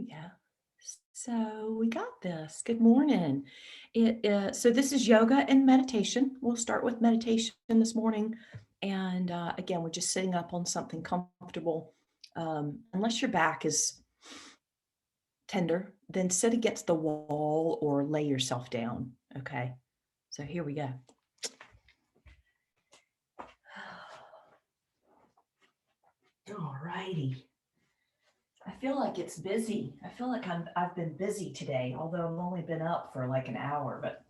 we go. So we got this. Good morning. So this is yoga and meditation. We'll start with meditation this morning. And again, we're just sitting up on something comfortable. Unless your back is tender, then sit against the wall or lay yourself down. Okay. So here we go. All righty. I feel like it's busy. I feel like I've been busy today, although I've only been up for like an hour, but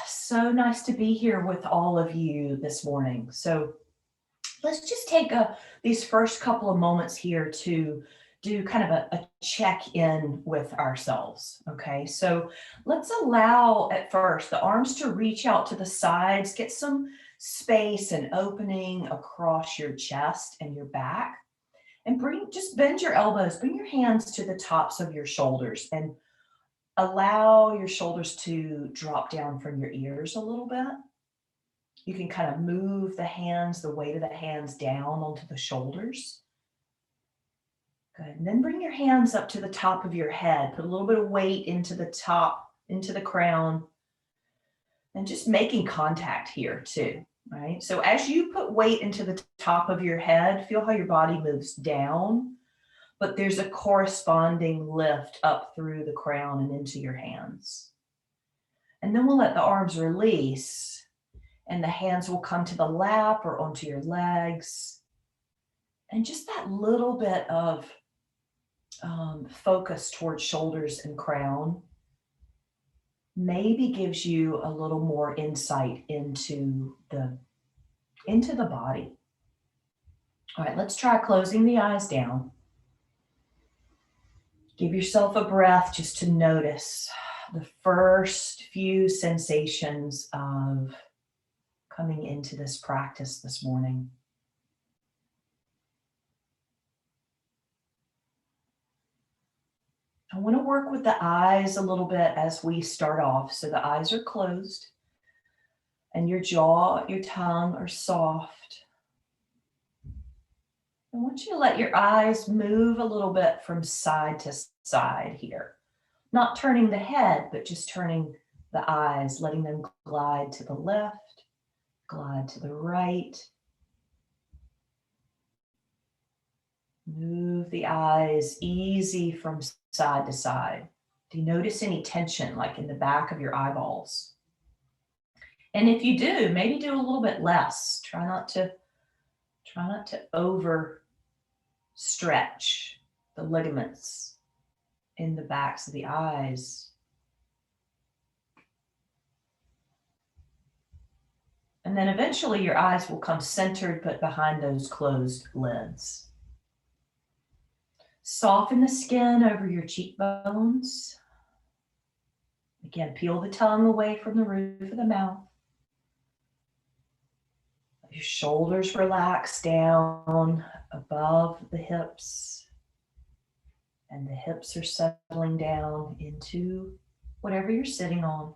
so nice to be here with all of you this morning. So let's just take these first couple of moments here to do kind of a check-in with ourselves. Okay, so let's allow at first the arms to reach out to the sides, get some space and opening across your chest and your back. And just bend your elbows, bring your hands to the tops of your shoulders and allow your shoulders to drop down from your ears a little bit. You can kind of move the hands, the weight of the hands down onto the shoulders. Good. And then bring your hands up to the top of your head. Put a little bit of weight into the top, into the crown, and just making contact here too, right? So as you put weight into the top of your head, feel how your body moves down, but there's a corresponding lift up through the crown and into your hands. And then we'll let the arms release and the hands will come to the lap or onto your legs. And just that little bit of focus towards shoulders and crown maybe gives you a little more insight into the body. All right, let's try closing the eyes down. Give yourself a breath just to notice the first few sensations of coming into this practice this morning. I want to work with the eyes a little bit as we start off. So the eyes are closed and your jaw, your tongue are soft. I want you to let your eyes move a little bit from side to side here. Not turning the head, but just turning the eyes, letting them glide to the left, glide to the right. Move the eyes easy from side to side. Do you notice any tension like in the back of your eyeballs? And if you do, maybe do a little bit less. Try not to over stretch the ligaments in the backs of the eyes. And then eventually your eyes will come centered but behind those closed lids. Soften the skin over your cheekbones. Again, peel the tongue away from the roof of the mouth. Let your shoulders relax down above the hips. And the hips are settling down into whatever you're sitting on.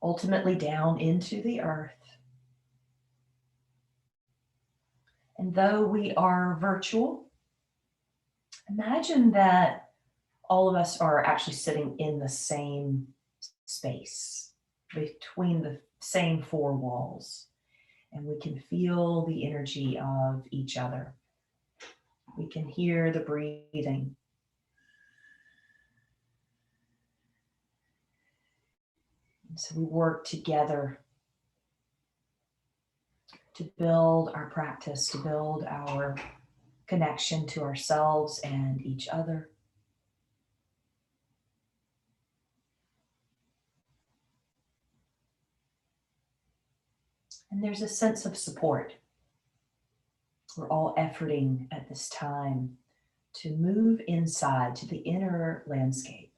Ultimately down into the earth. And though we are virtual, imagine that all of us are actually sitting in the same space, between the same four walls. And we can feel the energy of each other. We can hear the breathing. And so we work together to build our practice, to build our connection to ourselves and each other. And there's a sense of support. We're all efforting at this time to move inside to the inner landscape.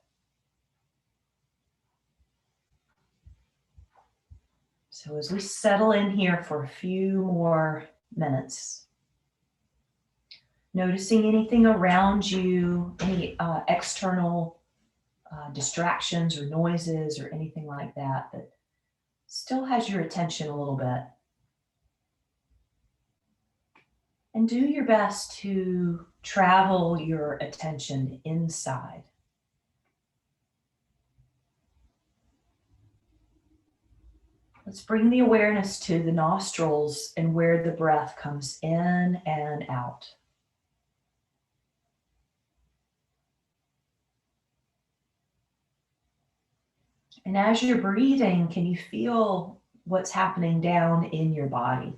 So as we settle in here for a few more minutes, noticing anything around you, any external distractions or noises or anything like that that still has your attention a little bit. And do your best to travel your attention inside. Let's bring the awareness to the nostrils and where the breath comes in and out. And as you're breathing, can you feel what's happening down in your body?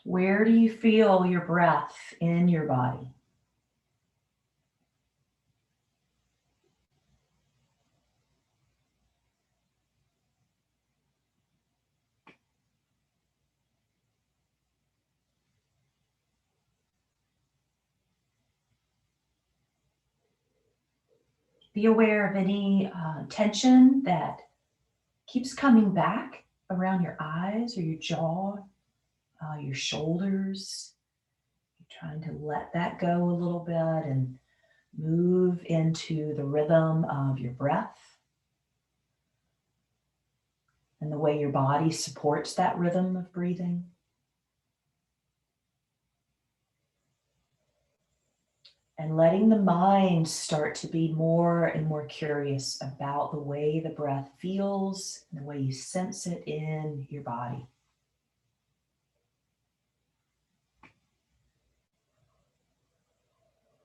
Where do you feel your breath in your body? Be aware of any tension that keeps coming back around your eyes or your jaw, your shoulders. You're trying to let that go a little bit and move into the rhythm of your breath and the way your body supports that rhythm of breathing. And letting the mind start to be more and more curious about the way the breath feels and the way you sense it in your body.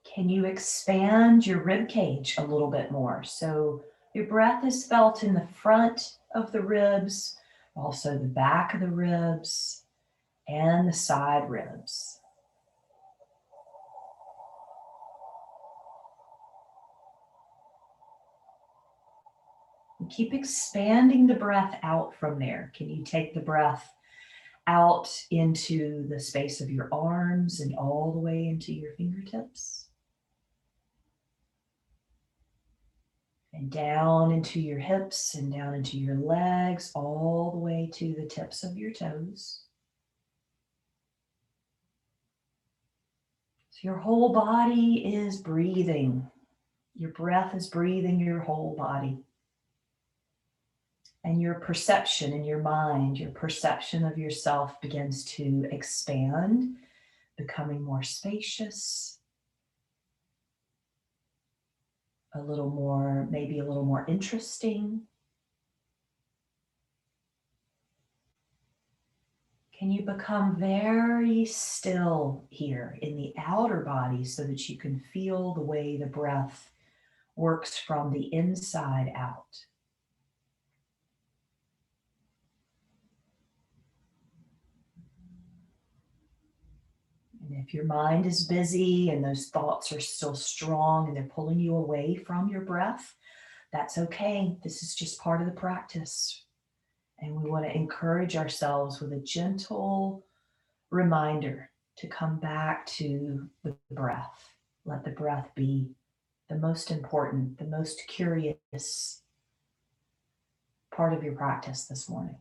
Can you expand your rib cage a little bit more? So your breath is felt in the front of the ribs, also the back of the ribs, and the side ribs. And keep expanding the breath out from there. Can you take the breath out into the space of your arms and all the way into your fingertips? And down into your hips and down into your legs, all the way to the tips of your toes. So your whole body is breathing. Your breath is breathing your whole body. And your perception in your mind, your perception of yourself begins to expand, becoming more spacious, a little more, maybe a little more interesting. Can you become very still here in the outer body so that you can feel the way the breath works from the inside out? And if your mind is busy and those thoughts are still strong and they're pulling you away from your breath, that's okay. This is just part of the practice. And we want to encourage ourselves with a gentle reminder to come back to the breath. Let the breath be the most important, the most curious part of your practice this morning.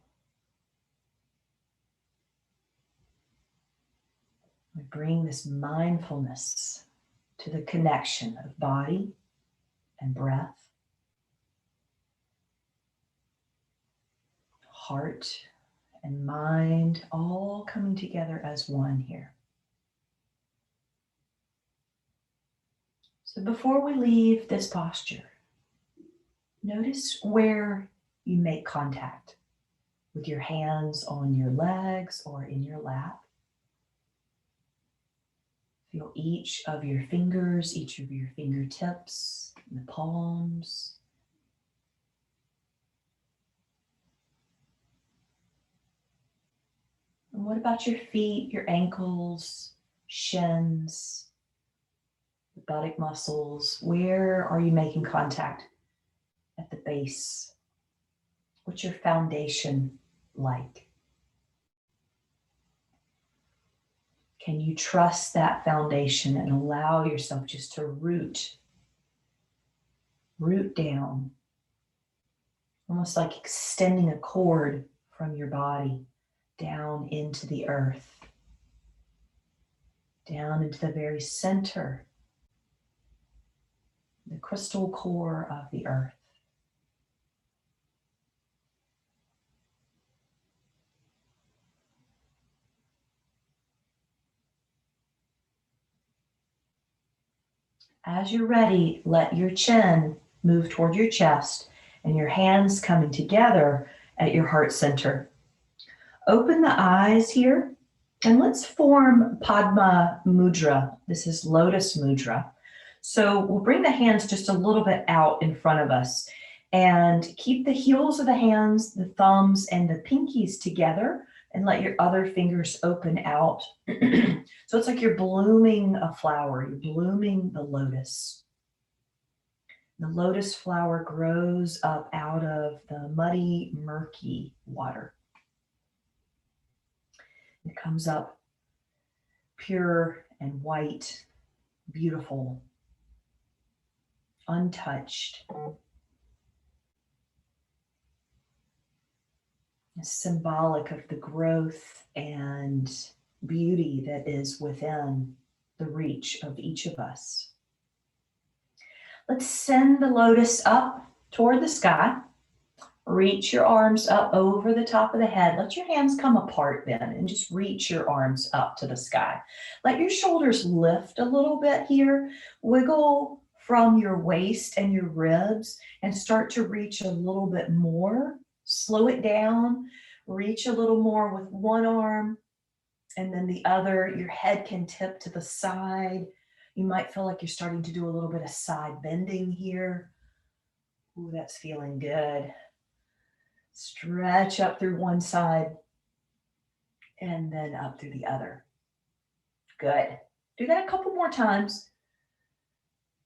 We bring this mindfulness to the connection of body and breath, heart and mind, all coming together as one here. So before we leave this posture, notice where you make contact with your hands on your legs or in your lap. Feel each of your fingers, each of your fingertips, the palms. And what about your feet, your ankles, shins, the buttock muscles? Where are you making contact at the base? What's your foundation like? Can you trust that foundation and allow yourself just to root down, almost like extending a cord from your body down into the earth, down into the very center, the crystal core of the earth. As you're ready, let your chin move toward your chest and your hands coming together at your heart center. Open the eyes here and let's form Padma Mudra. This is Lotus Mudra. So we'll bring the hands just a little bit out in front of us and keep the heels of the hands, the thumbs, and the pinkies together and let your other fingers open out. So it's like you're blooming a flower, you're blooming the lotus. The lotus flower grows up out of the muddy, murky water. It comes up pure and white, beautiful, untouched. It's symbolic of the growth and beauty that is within the reach of each of us. Let's send the lotus up toward the sky. Reach your arms up over the top of the head. Let your hands come apart then and just reach your arms up to the sky. Let your shoulders lift a little bit here. Wiggle from your waist and your ribs and start to reach a little bit more. Slow it down. Reach a little more with one arm and then the other. Your head can tip to the side. You might feel like you're starting to do a little bit of side bending here. Ooh, that's feeling good. Stretch up through one side and then up through the other. Good. Do that a couple more times.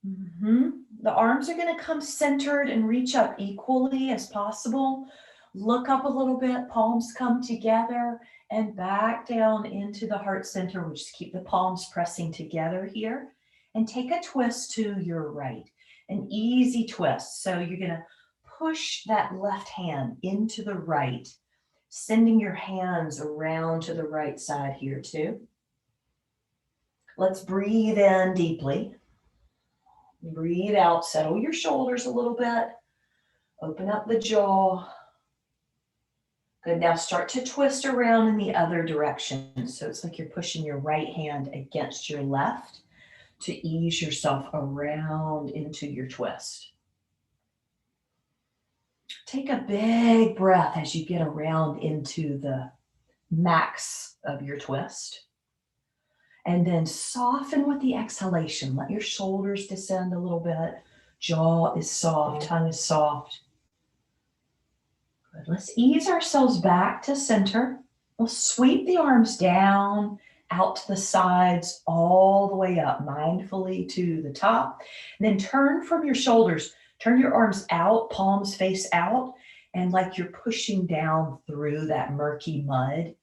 The arms are going to come centered and reach up equally as possible. Look up a little bit, palms come together and back down into the heart center. We just keep the palms pressing together here and take a twist to your right, an easy twist. So you're going to push that left hand into the right, sending your hands around to the right side here too. Let's breathe in deeply. Breathe out, settle your shoulders a little bit. Open up the jaw. Good, now start to twist around in the other direction. So it's like you're pushing your right hand against your left to ease yourself around into your twist. Take a big breath as you get around into the max of your twist. And then soften with the exhalation. Let your shoulders descend a little bit. Jaw is soft, tongue is soft. Good. Let's ease ourselves back to center. We'll sweep the arms down, out to the sides, all the way up, mindfully to the top. And then turn from your shoulders. Turn your arms out, palms face out, and like you're pushing down through that murky mud.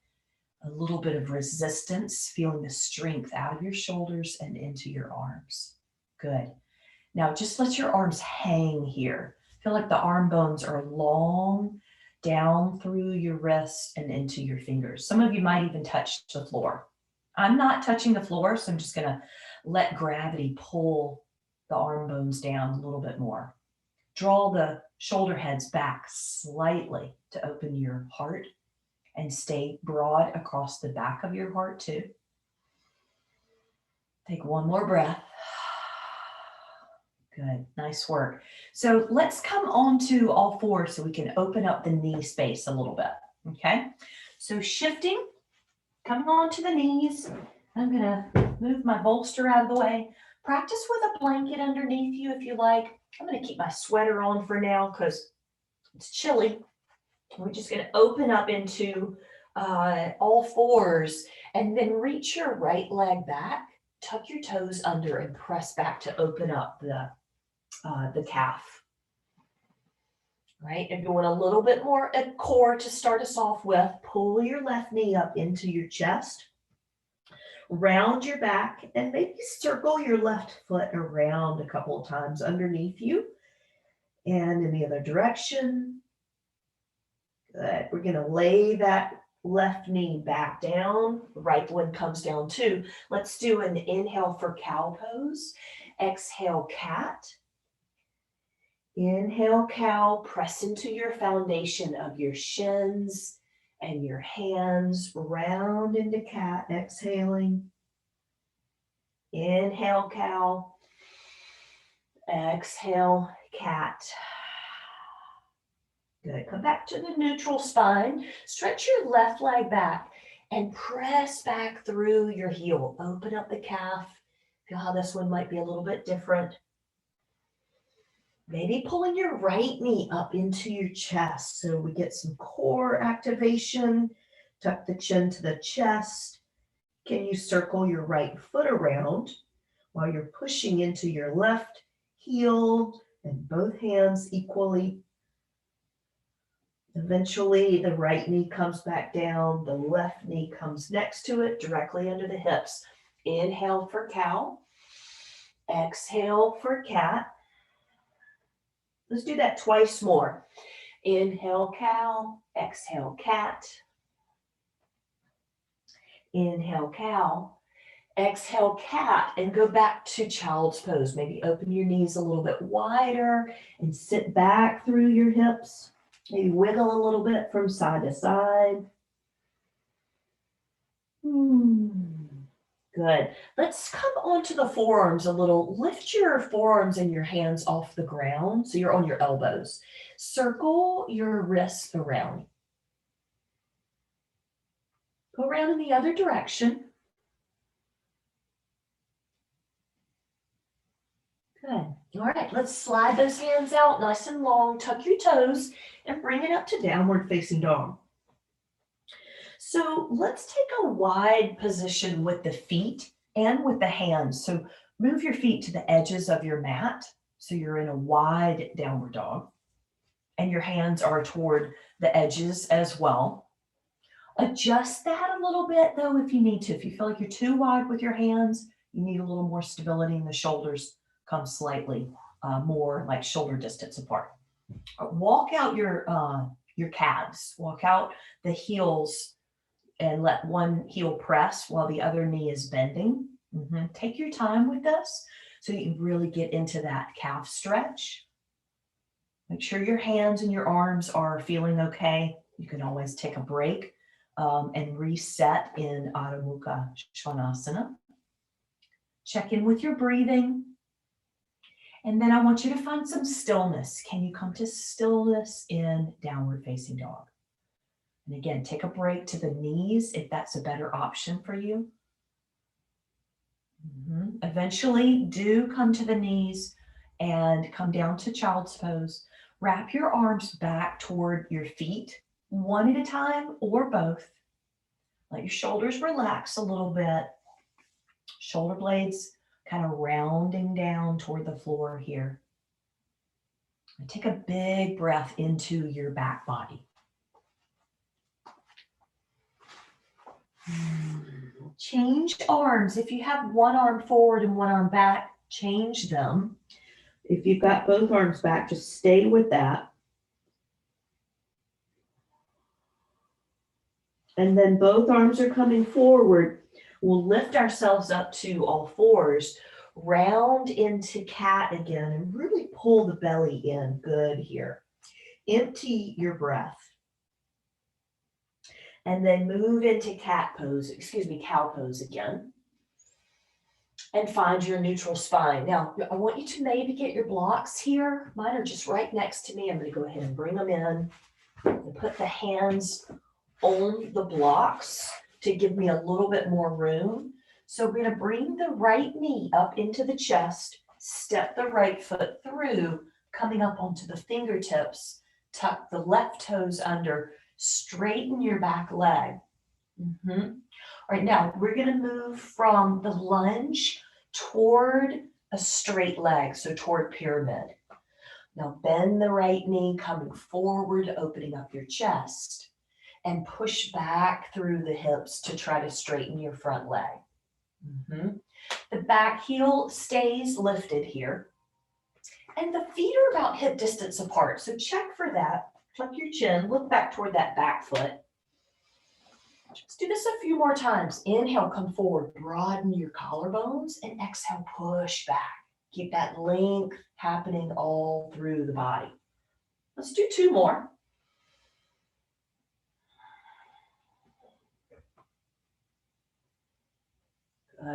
A little bit of resistance, feeling the strength out of your shoulders and into your arms. Good. Now just let your arms hang here. Feel like the arm bones are long down through your wrists and into your fingers. Some of you might even touch the floor. I'm not touching the floor, so I'm just going to let gravity pull the arm bones down a little bit more. Draw the shoulder heads back slightly to open your heart. And stay broad across the back of your heart too. Take one more breath. Good, nice work. So let's come on to all fours so we can open up the knee space a little bit, okay? So shifting, coming on to the knees. I'm gonna move my bolster out of the way. Practice with a blanket underneath you if you like. I'm gonna keep my sweater on for now because it's chilly. We're just going to open up into all fours and then reach your right leg back, tuck your toes under and press back to open up the calf. Right? If you want a little bit more at core to start us off with, pull your left knee up into your chest, round your back, and maybe circle your left foot around a couple of times underneath you and in the other direction. Good. We're going to lay that left knee back down. The right one comes down too. Let's do an inhale for cow pose. Exhale, cat. Inhale, cow. Press into your foundation of your shins and your hands. Round into cat. Exhaling. Inhale, cow. Exhale, cat. Good. Come back to the neutral spine. Stretch your left leg back and press back through your heel. Open up the calf. Feel how this one might be a little bit different. Maybe pulling your right knee up into your chest so we get some core activation. Tuck the chin to the chest. Can you circle your right foot around while you're pushing into your left heel and both hands equally? Eventually, the right knee comes back down. The left knee comes next to it, directly under the hips. Inhale for cow. Exhale for cat. Let's do that twice more. Inhale, cow. Exhale, cat. Inhale, cow. Exhale, cat, and go back to child's pose. Maybe open your knees a little bit wider and sit back through your hips. Maybe wiggle a little bit from side to side. Good. Let's come onto the forearms a little. Lift your forearms and your hands off the ground so you're on your elbows. Circle your wrists around. Go around in the other direction. Good. All right, let's slide those hands out nice and long. Tuck your toes and bring it up to downward facing dog. So let's take a wide position with the feet and with the hands. So move your feet to the edges of your mat. So you're in a wide downward dog. And your hands are toward the edges as well. Adjust that a little bit though if you need to. If you feel like you're too wide with your hands, you need a little more stability in the shoulders. Come slightly more like shoulder distance apart. Walk out your calves. Walk out the heels and let one heel press while the other knee is bending. Take your time with this so you can really get into that calf stretch. Make sure your hands and your arms are feeling okay. You can always take a break and reset in Adho Mukha Svanasana. Check in with your breathing. And then I want you to find some stillness. Can you come to stillness in downward facing dog? And again, take a break to the knees if that's a better option for you. Eventually, do come to the knees and come down to child's pose. Wrap your arms back toward your feet, one at a time or both. Let your shoulders relax a little bit. Shoulder blades kind of rounding down toward the floor here. And take a big breath into your back body. Change arms. If you have one arm forward and one arm back, change them. If you've got both arms back, just stay with that. And then both arms are coming forward. We'll lift ourselves up to all fours, round into cat again, and really pull the belly in. Good here. Empty your breath. And then move into cow pose again. And find your neutral spine. Now, I want you to maybe get your blocks here. Mine are just right next to me. I'm going to go ahead and bring them in and put the hands on the blocks to give me a little bit more room. So we're going to bring the right knee up into the chest, step the right foot through, coming up onto the fingertips, tuck the left toes under, straighten your back leg. All right, now we're going to move from the lunge toward a straight leg, so toward pyramid. Now bend the right knee, coming forward, opening up your chest, and push back through the hips to try to straighten your front leg. The back heel stays lifted here. And the feet are about hip distance apart, so check for that. Tuck your chin, look back toward that back foot. Let's do this a few more times. Inhale, come forward, broaden your collarbones, and exhale, push back. Keep that length happening all through the body. Let's do two more.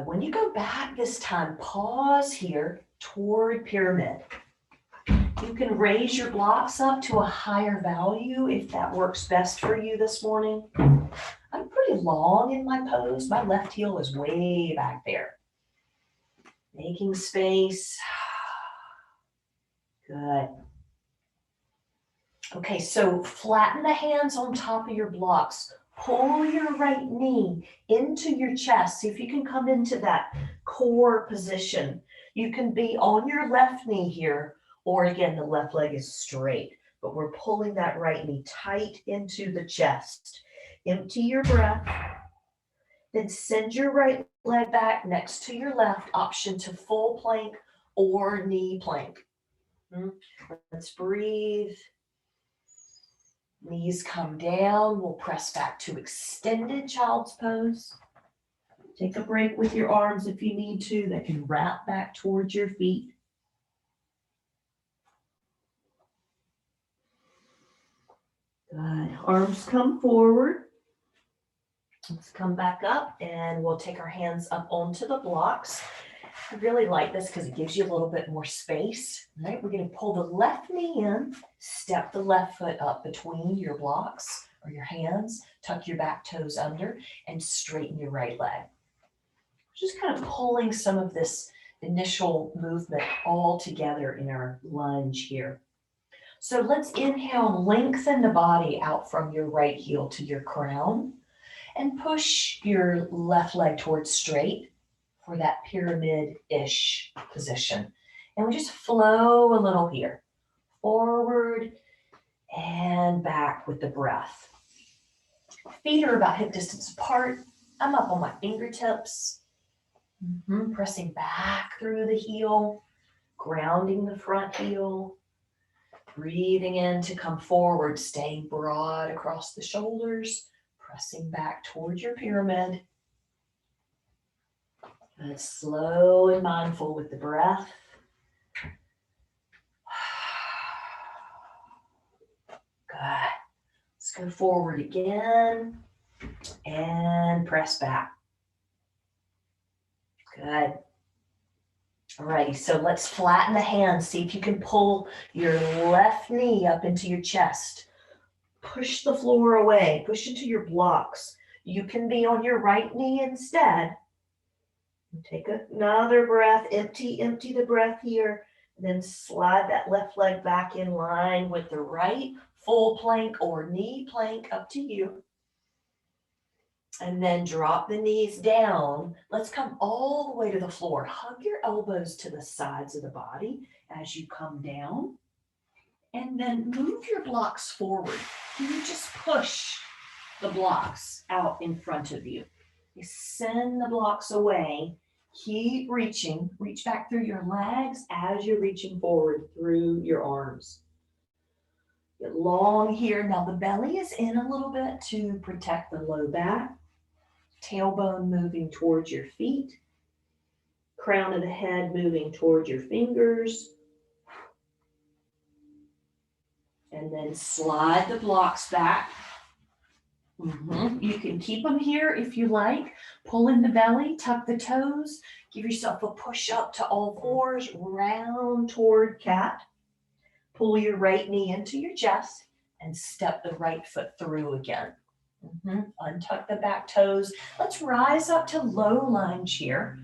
When you go back this time, pause here, toward pyramid. You can raise your blocks up to a higher value if that works best for you this morning. I'm pretty long in my pose. My left heel is way back there. Making space. Good. Okay, so flatten the hands on top of your blocks. Pull your right knee into your chest. See if you can come into that core position. You can be on your left knee here, or again, the left leg is straight, but we're pulling that right knee tight into the chest. Empty your breath. Then send your right leg back next to your left, option to full plank or knee plank. Let's breathe. Knees come down. We'll press back to extended child's pose. Take a break with your arms if you need to. They can wrap back towards your feet. Good. Arms come forward. Let's come back up and we'll take our hands up onto the blocks. I really like this because it gives you a little bit more space. Right? We're going to pull the left knee in, step the left foot up between your blocks or your hands, tuck your back toes under, and straighten your right leg. Just kind of pulling some of this initial movement all together in our lunge here. So let's inhale, lengthen the body out from your right heel to your crown, and push your left leg towards straight for that pyramid-ish position. And we just flow a little here, forward and back with the breath. Feet are about hip distance apart. I'm up on my fingertips, pressing back through the heel, grounding the front heel, breathing in to come forward, staying broad across the shoulders, pressing back towards your pyramid. And slow and mindful with the breath. Good. Let's go forward again and press back. Good. Alrighty, so let's flatten the hands. See if you can pull your left knee up into your chest. Push the floor away. Push into your blocks. You can be on your right knee instead. Take another breath. Empty the breath here. And then slide that left leg back in line with the right. Full plank or knee plank, up to you. And then drop the knees down. Let's come all the way to the floor. Hug your elbows to the sides of the body as you come down. And then move your blocks forward. You just push the blocks out in front of you. You send the blocks away. Keep reaching. Reach back through your legs as you're reaching forward through your arms. Get long here. Now the belly is in a little bit to protect the low back. Tailbone moving towards your feet. Crown of the head moving towards your fingers. And then slide the blocks back. You can keep them here if you like. Pull in the belly, tuck the toes. Give yourself a push up to all fours, round toward cat. Pull your right knee into your chest and step the right foot through again. Untuck the back toes. Let's rise up to low lunge here.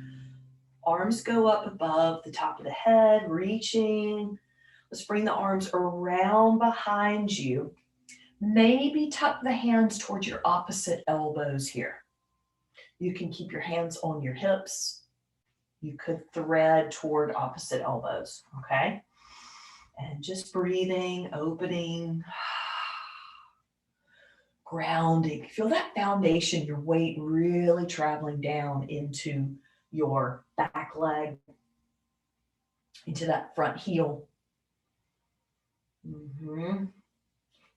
Arms go up above the top of the head, reaching. Let's bring the arms around behind you. Maybe tuck the hands towards your opposite elbows here. You can keep your hands on your hips. You could thread toward opposite elbows, okay? And just breathing, opening, grounding. Feel that foundation, your weight really traveling down into your back leg, into that front heel.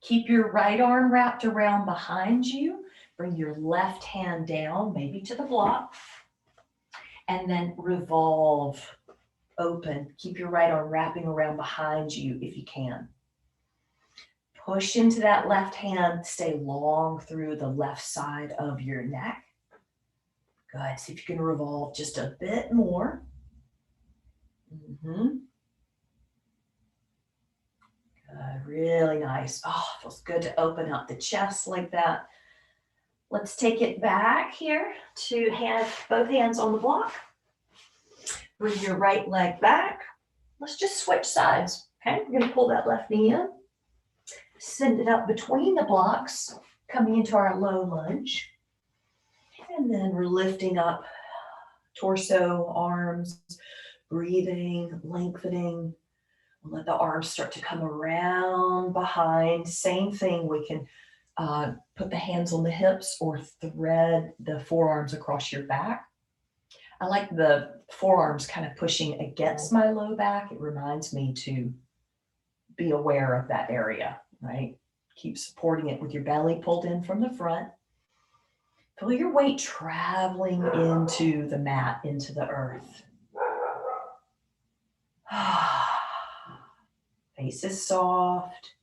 Keep your right arm wrapped around behind you. Bring your left hand down, maybe to the block. And then revolve, open. Keep your right arm wrapping around behind you if you can. Push into that left hand. Stay long through the left side of your neck. Good. See if you can revolve just a bit more. Good, really nice. Oh, feels good to open up the chest like that. Let's take it back here to have both hands on the block. Bring your right leg back. Let's just switch sides. Okay, we're gonna pull that left knee in, send it up between the blocks, coming into our low lunge. And then we're lifting up torso, arms, breathing, lengthening. Let the arms start to come around behind. Same thing, we can put the hands on the hips or thread the forearms across your back. I like the forearms kind of pushing against my low back. It reminds me to be aware of that area, right? Keep supporting it with your belly pulled in from the front. Feel your weight traveling into the mat, into the earth. Face is soft.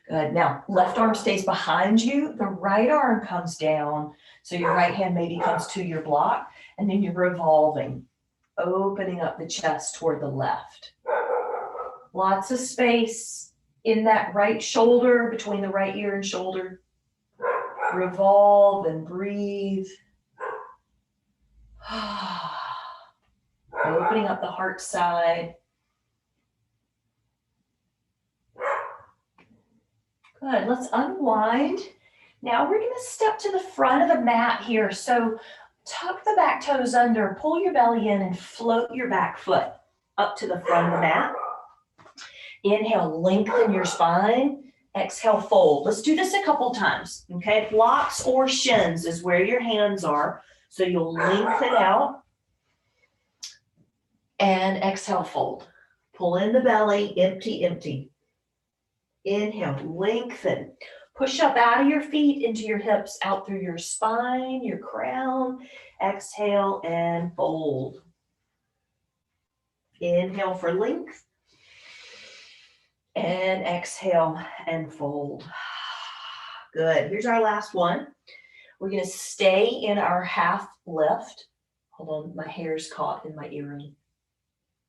Good. Now, left arm stays behind you. The right arm comes down. So your right hand maybe comes to your block, and then you're revolving, opening up the chest toward the left. Lots of space in that right shoulder, between the right ear and shoulder. Revolve and breathe. Opening up the heart side. Good, let's unwind. Now we're gonna step to the front of the mat here. So tuck the back toes under, pull your belly in and float your back foot up to the front of the mat. Inhale, lengthen your spine. Exhale, fold. Let's do this a couple times, okay? Blocks or shins is where your hands are. So you'll lengthen out and exhale, fold. Pull in the belly, empty, empty. Inhale, lengthen. Push up out of your feet into your hips, out through your spine, your crown. Exhale and fold. Inhale for length. And exhale and fold. Good. Here's our last one. We're going to stay in our half lift. Hold on, my hair's caught in my earring.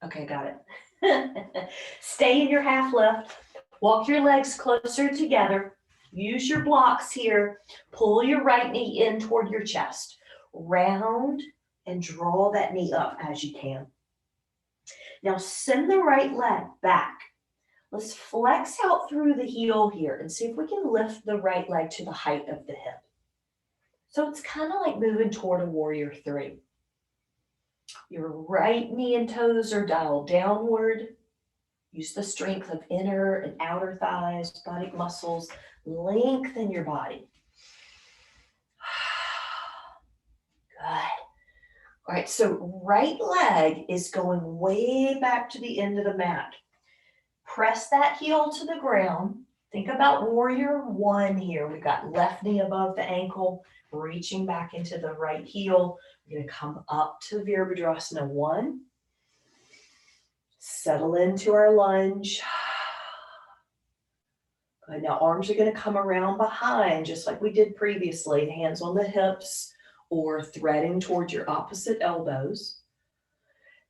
Okay, got it. Stay in your half lift. Walk your legs closer together. Use your blocks here. Pull your right knee in toward your chest. Round and draw that knee up as you can. Now send the right leg back. Let's flex out through the heel here and see if we can lift the right leg to the height of the hip. So it's kind of like moving toward a warrior three. Your right knee and toes are dialed downward. Use the strength of inner and outer thighs, buttock muscles. Lengthen your body. Good. All right, so right leg is going way back to the end of the mat. Press that heel to the ground. Think about warrior one here. We've got left knee above the ankle, reaching back into the right heel. We're going to come up to Virabhadrasana 1. Settle into our lunge. Good. Now arms are going to come around behind, just like we did previously. Hands on the hips or threading towards your opposite elbows.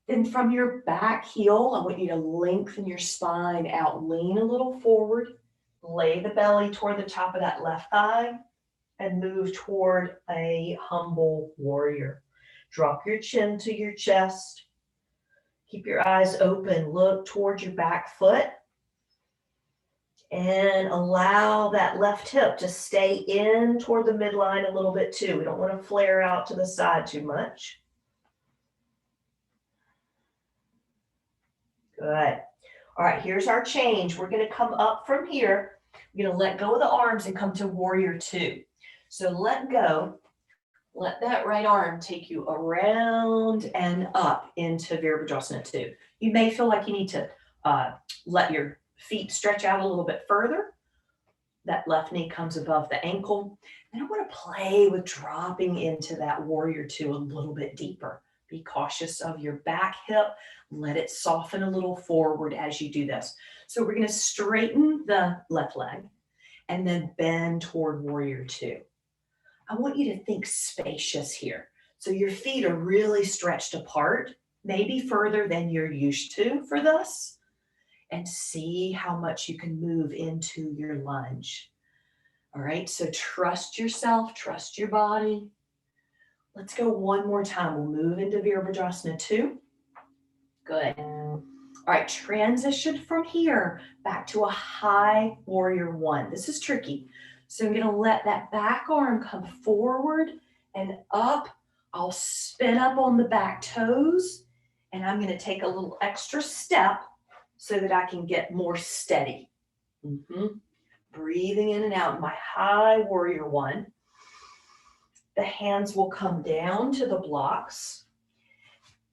Then from your back heel, I want you to lengthen your spine out. Lean a little forward. Lay the belly toward the top of that left thigh and move toward a humble warrior. Drop your chin to your chest. Keep your eyes open. Look toward your back foot. And allow that left hip to stay in toward the midline a little bit too. We don't want to flare out to the side too much. Good. All right, here's our change. We're going to come up from here. We're going to let go of the arms and come to warrior two. So let go. Let that right arm take you around and up into Virabhadrasana 2. You may feel like you need to let your feet stretch out a little bit further. That left knee comes above the ankle. And I want to play with dropping into that warrior 2 a little bit deeper. Be cautious of your back hip. Let it soften a little forward as you do this. So we're going to straighten the left leg and then bend toward warrior 2. I want you to think spacious here. So your feet are really stretched apart. maybe further than you're used to for this, and see how much you can move into your lunge. All right, so trust yourself, trust your body. Let's go one more time. We'll move into Virabhadrasana 2. Good. All right, transition from here back to a high warrior 1. This is tricky. So I'm going to let that back arm come forward and up. I'll spin up on the back toes, and I'm going to take a little extra step so that I can get more steady. Breathing in and out, my high warrior 1. The hands will come down to the blocks.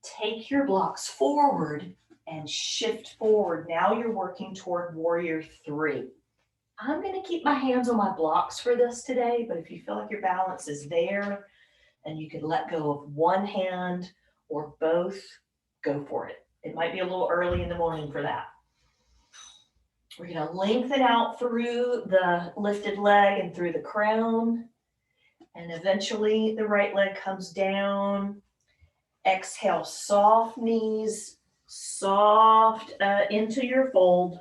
Take your blocks forward and shift forward. Now you're working toward warrior 3. I'm going to keep my hands on my blocks for this today, but if you feel like your balance is there and you can let go of one hand or both, go for it. It might be a little early in the morning for that. We're going to lengthen out through the lifted leg and through the crown. And eventually the right leg comes down. Exhale, soft knees, soft into your fold.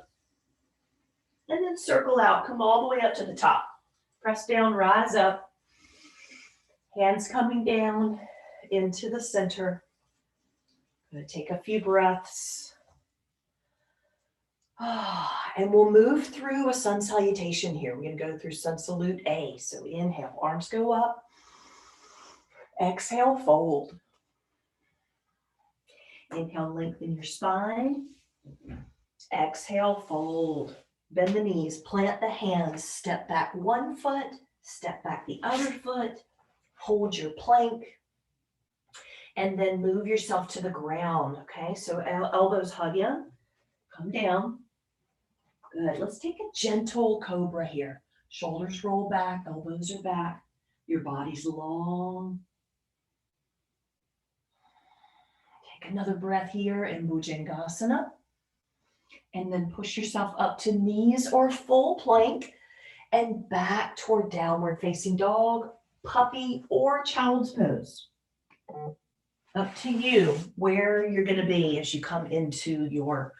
And then circle out, come all the way up to the top. Press down, rise up. Hands coming down into the center. Going to take a few breaths. And we'll move through a sun salutation here. We're going to go through sun salute A. So inhale, arms go up. Exhale, fold. Inhale, lengthen your spine. Exhale, fold. Bend the knees, plant the hands, step back one foot, step back the other foot, hold your plank, and then move yourself to the ground, okay? So elbows hug in, come down. Good, let's take a gentle cobra here. Shoulders roll back, elbows are back, your body's long. Take another breath here in Bhujangasana. And then push yourself up to knees or full plank and back toward downward facing dog, puppy, or child's pose. Up to you where you're going to be as you come into your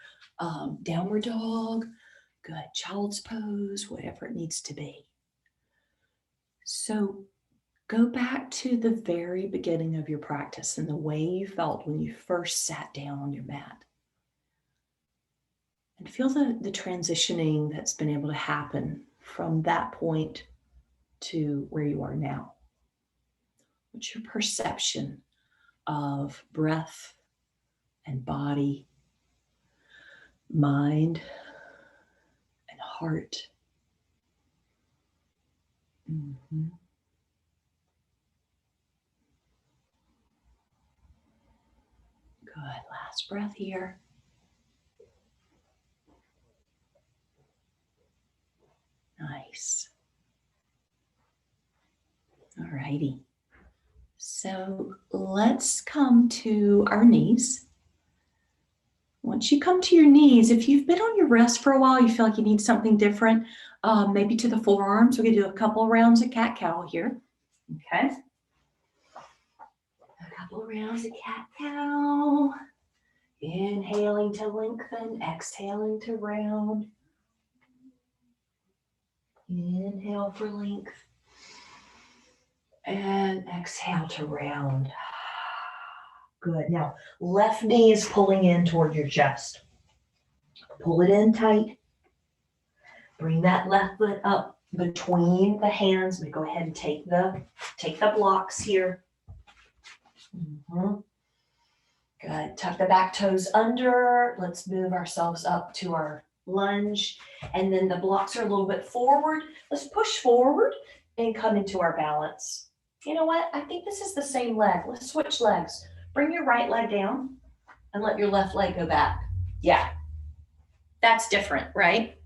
downward dog, good, child's pose, whatever it needs to be. So go back to the very beginning of your practice and the way you felt when you first sat down on your mat. And feel the transitioning that's been able to happen from that point to where you are now. What's your perception of breath and body, mind and heart? Good. Last breath here. Nice. All righty. So let's come to our knees. Once you come to your knees, if you've been on your rest for a while, you feel like you need something different, maybe to the forearms. We're going to do a couple of rounds of cat-cow here. Okay. A couple of rounds of cat-cow. Inhaling to lengthen, exhaling to round. Inhale for length and exhale to round. Good. Now, left knee is pulling in toward your chest. Pull it in tight. Bring that left foot up between the hands. Go ahead and take the blocks here. Good. Tuck the back toes under. Let's move ourselves up to our lunge, and then the blocks are a little bit forward. Let's push forward and come into our balance. You know what? I think this is the same leg. Let's switch legs. Bring your right leg down and let your left leg go back. Yeah, that's different, right?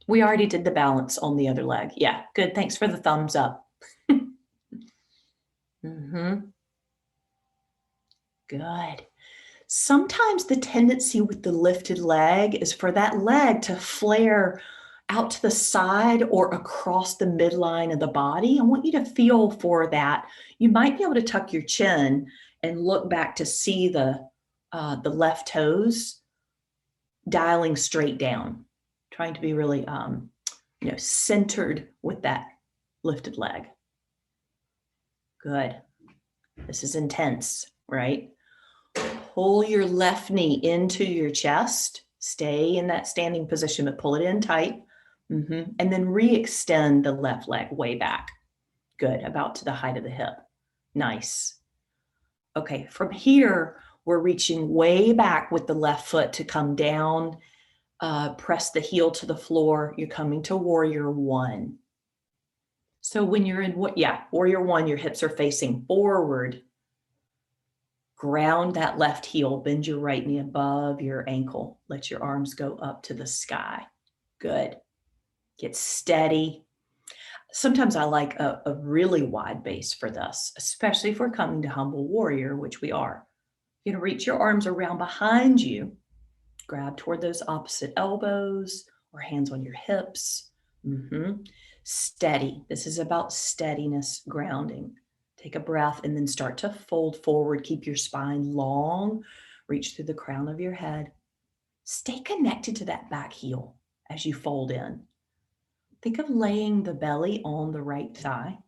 We already did the balance on the other leg. Yeah, good. Thanks for the thumbs up. Good. Sometimes the tendency with the lifted leg is for that leg to flare out to the side or across the midline of the body. I want you to feel for that. You might be able to tuck your chin and look back to see the the left toes dialing straight down, trying to be really, centered with that lifted leg. Good. This is intense, right? Pull your left knee into your chest. Stay in that standing position, but pull it in tight. And then re-extend the left leg way back. Good, about to the height of the hip. Nice. Okay, from here, we're reaching way back with the left foot to come down. Press the heel to the floor. You're coming to warrior one. So when you're in warrior one, your hips are facing forward. Ground that left heel, bend your right knee above your ankle. Let your arms go up to the sky. Good. Get steady. Sometimes I like a really wide base for this, especially if we're coming to humble warrior, which we are. You're going to reach your arms around behind you. Grab toward those opposite elbows or hands on your hips. Steady. This is about steadiness, grounding. Take a breath and then start to fold forward. Keep your spine long. Reach through the crown of your head. Stay connected to that back heel as you fold in. Think of laying the belly on the right thigh.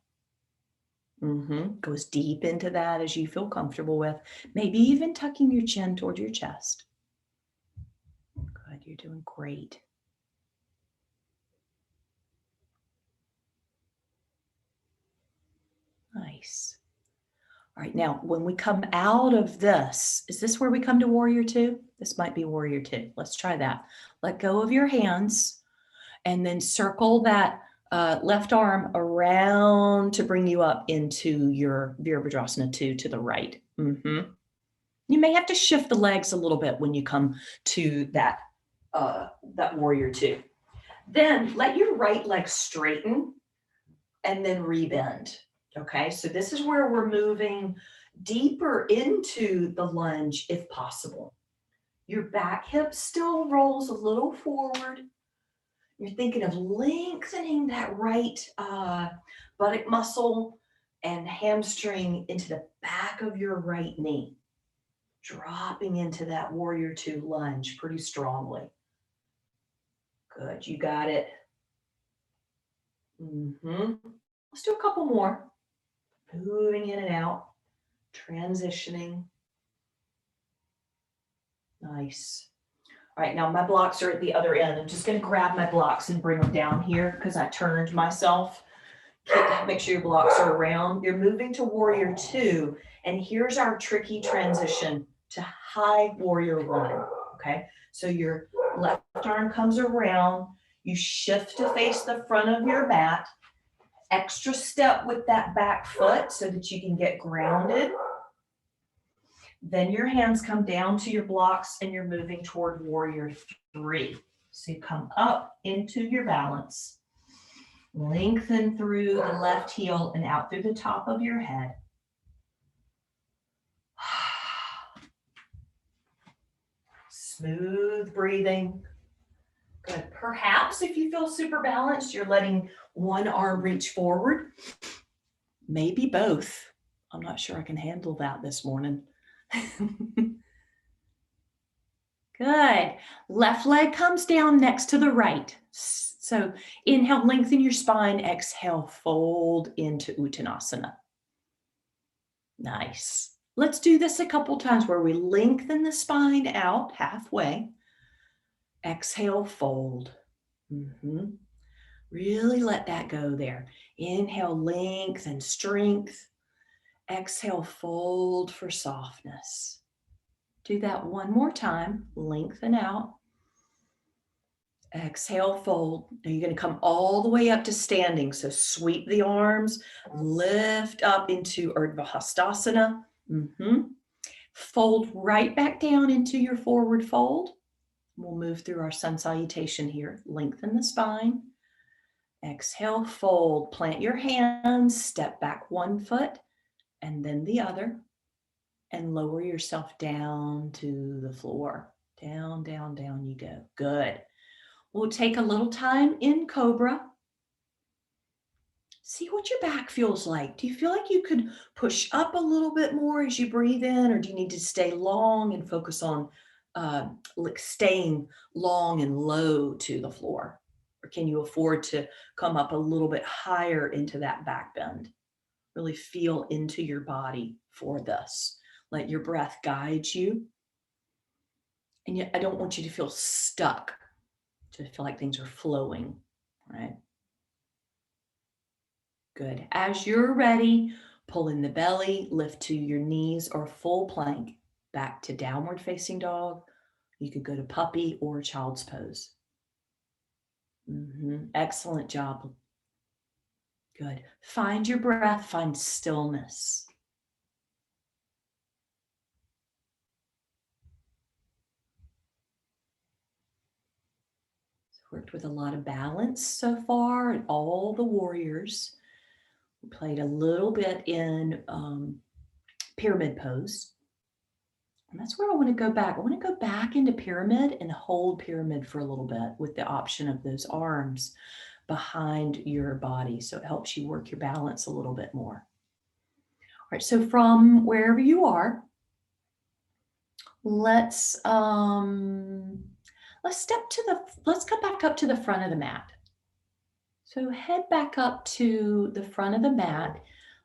Goes deep into that as you feel comfortable with. Maybe even tucking your chin toward your chest. Good, you're doing great. Nice. All right, now when we come out of this, is this where we come to warrior two? This might be warrior two. Let's try that. Let go of your hands and then circle that left arm around to bring you up into your Virabhadrasana 2 to the right. You may have to shift the legs a little bit when you come to that warrior two. Then let your right leg straighten and then rebend. Okay, so this is where we're moving deeper into the lunge if possible. Your back hip still rolls a little forward. You're thinking of lengthening that right buttock muscle and hamstring into the back of your right knee. Dropping into that warrior two lunge pretty strongly. Good, you got it. Let's do a couple more. Moving in and out, transitioning. Nice. All right, now my blocks are at the other end. I'm just going to grab my blocks and bring them down here because I turned myself. Make sure your blocks are around. You're moving to warrior two, and here's our tricky transition to high warrior one. Okay, so your left arm comes around. You shift to face the front of your mat. Extra step with that back foot so that you can get grounded. Then your hands come down to your blocks and you're moving toward warrior three. So you come up into your balance, lengthen through the left heel and out through the top of your head. Smooth breathing. Good. Perhaps if you feel super balanced, you're letting one arm reach forward. Maybe both. I'm not sure I can handle that this morning. Good. Left leg comes down next to the right. So inhale, lengthen your spine. Exhale, fold into Uttanasana. Nice. Let's do this a couple times where we lengthen the spine out halfway. Exhale, fold. Really let that go there. Inhale, length and strength. Exhale, fold for softness. Do that one more time. Lengthen out. Exhale, fold. Now you're going to come all the way up to standing. So sweep the arms, lift up into Urdhva Hastasana. Fold right back down into your forward fold. We'll move through our sun salutation here. Lengthen the spine. Exhale, fold. Plant your hands, step back one foot and then the other, and lower yourself down to the floor. Down, down, down you go. Good. We'll take a little time in Cobra. See what your back feels like. Do you feel like you could push up a little bit more as you breathe in, or do you need to stay long and focus on like staying long and low to the floor? Or can you afford to come up a little bit higher into that back bend? Really feel into your body for this. Let your breath guide you. And yet, I don't want you to feel stuck, to feel like things are flowing, right? Good. As you're ready, pull in the belly, lift to your knees or full plank, back to downward facing dog. You could go to puppy or child's pose. Excellent job. Good. Find your breath, find stillness. Worked with a lot of balance so far and all the warriors. We played a little bit in pyramid pose. And that's where I want to go back. I want to go back into pyramid and hold pyramid for a little bit with the option of those arms behind your body. So it helps you work your balance a little bit more. All right, so from wherever you are, let's go back up to the front of the mat. So head back up to the front of the mat,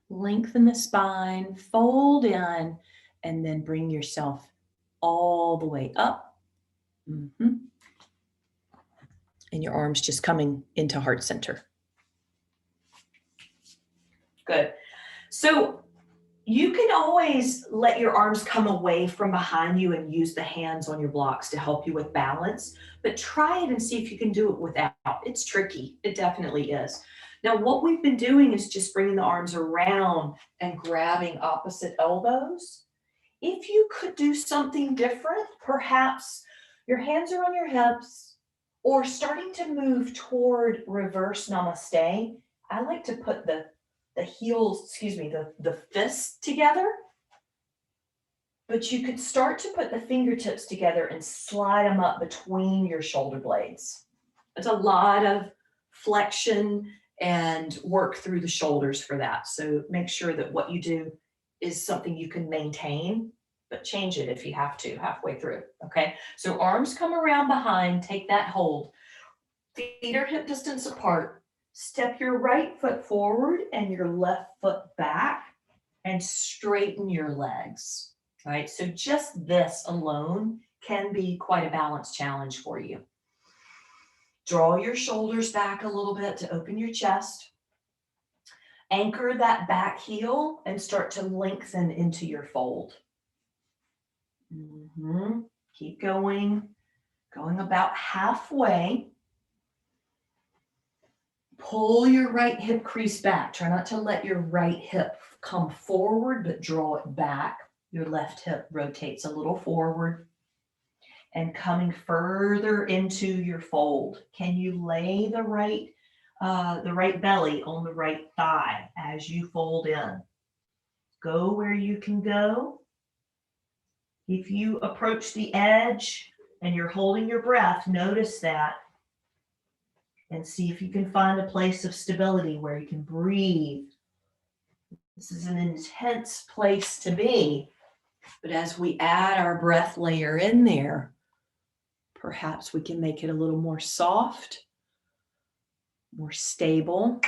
lengthen the spine, fold in, and then bring yourself all the way up. And your arms just coming into heart center. Good. So you can always let your arms come away from behind you and use the hands on your blocks to help you with balance, but try it and see if you can do it without. It's tricky. It definitely is. Now, what we've been doing is just bringing the arms around and grabbing opposite elbows. If you could do something different, perhaps your hands are on your hips or starting to move toward reverse namaste. I like to put the heels, the fists together, but you could start to put the fingertips together and slide them up between your shoulder blades. It's a lot of flexion and work through the shoulders for that. So make sure that what you do is something you can maintain, but change it if you have to halfway through, okay? So arms come around behind, take that hold. Feet are hip distance apart. Step your right foot forward and your left foot back and straighten your legs. All right, so just this alone can be quite a balance challenge for you. Draw your shoulders back a little bit to open your chest. Anchor that back heel and start to lengthen into your fold. Keep going about halfway. Pull your right hip crease back. Try not to let your right hip come forward, but draw it back. Your left hip rotates a little forward and coming further into your fold. Can you lay the right belly on the right thigh as you fold in? Go where you can go. If you approach the edge and you're holding your breath, notice that. And see if you can find a place of stability where you can breathe. This is an intense place to be. But as we add our breath layer in there, perhaps we can make it a little more soft, more stable.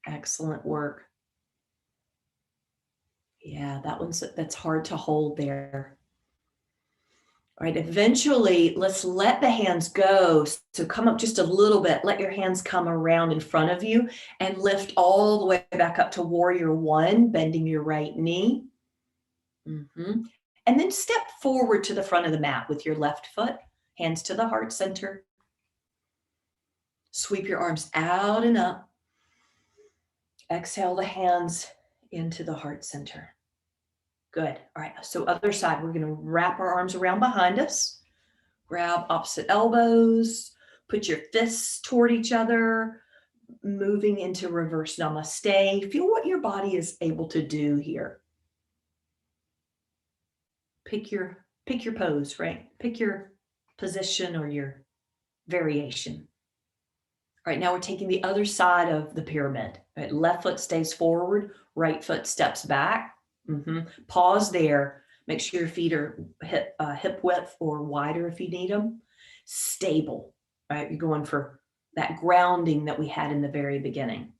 Excellent work. Yeah, that's hard to hold there. All right, eventually, let's let the hands go. So come up just a little bit. Let your hands come around in front of you and lift all the way back up to warrior one, bending your right knee. And then step forward to the front of the mat with your left foot, hands to the heart center. Sweep your arms out and up. Exhale the hands into the heart center. Good. All right, so other side, we're going to wrap our arms around behind us. Grab opposite elbows, put your fists toward each other, moving into reverse namaste. Feel what your body is able to do here. Pick your pose, right? Pick your position or your variation. right, now we're taking the other side of the pyramid. Right, left foot stays forward, right foot steps back. Pause there. Make sure your feet are hip width or wider if you need them. Stable, right? You're going for that grounding that we had in the very beginning.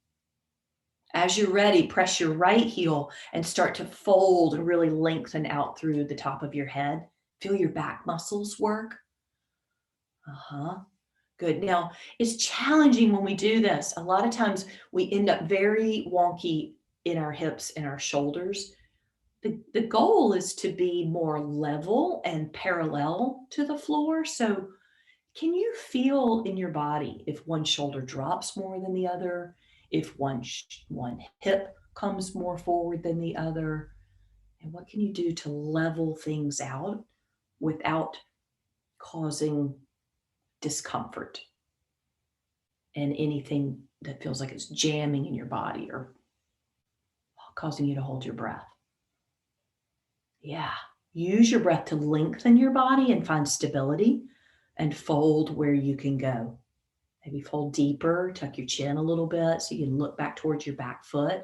As you're ready, press your right heel and start to fold and really lengthen out through the top of your head. Feel your back muscles work. Good. Now, it's challenging when we do this. A lot of times we end up very wonky in our hips and our shoulders. The goal is to be more level and parallel to the floor. So can you feel in your body if one shoulder drops more than the other, if one hip comes more forward than the other? And what can you do to level things out without causing discomfort and anything that feels like it's jamming in your body or causing you to hold your breath? Yeah, use your breath to lengthen your body and find stability and fold where you can go. Maybe fold deeper, tuck your chin a little bit so you can look back towards your back foot.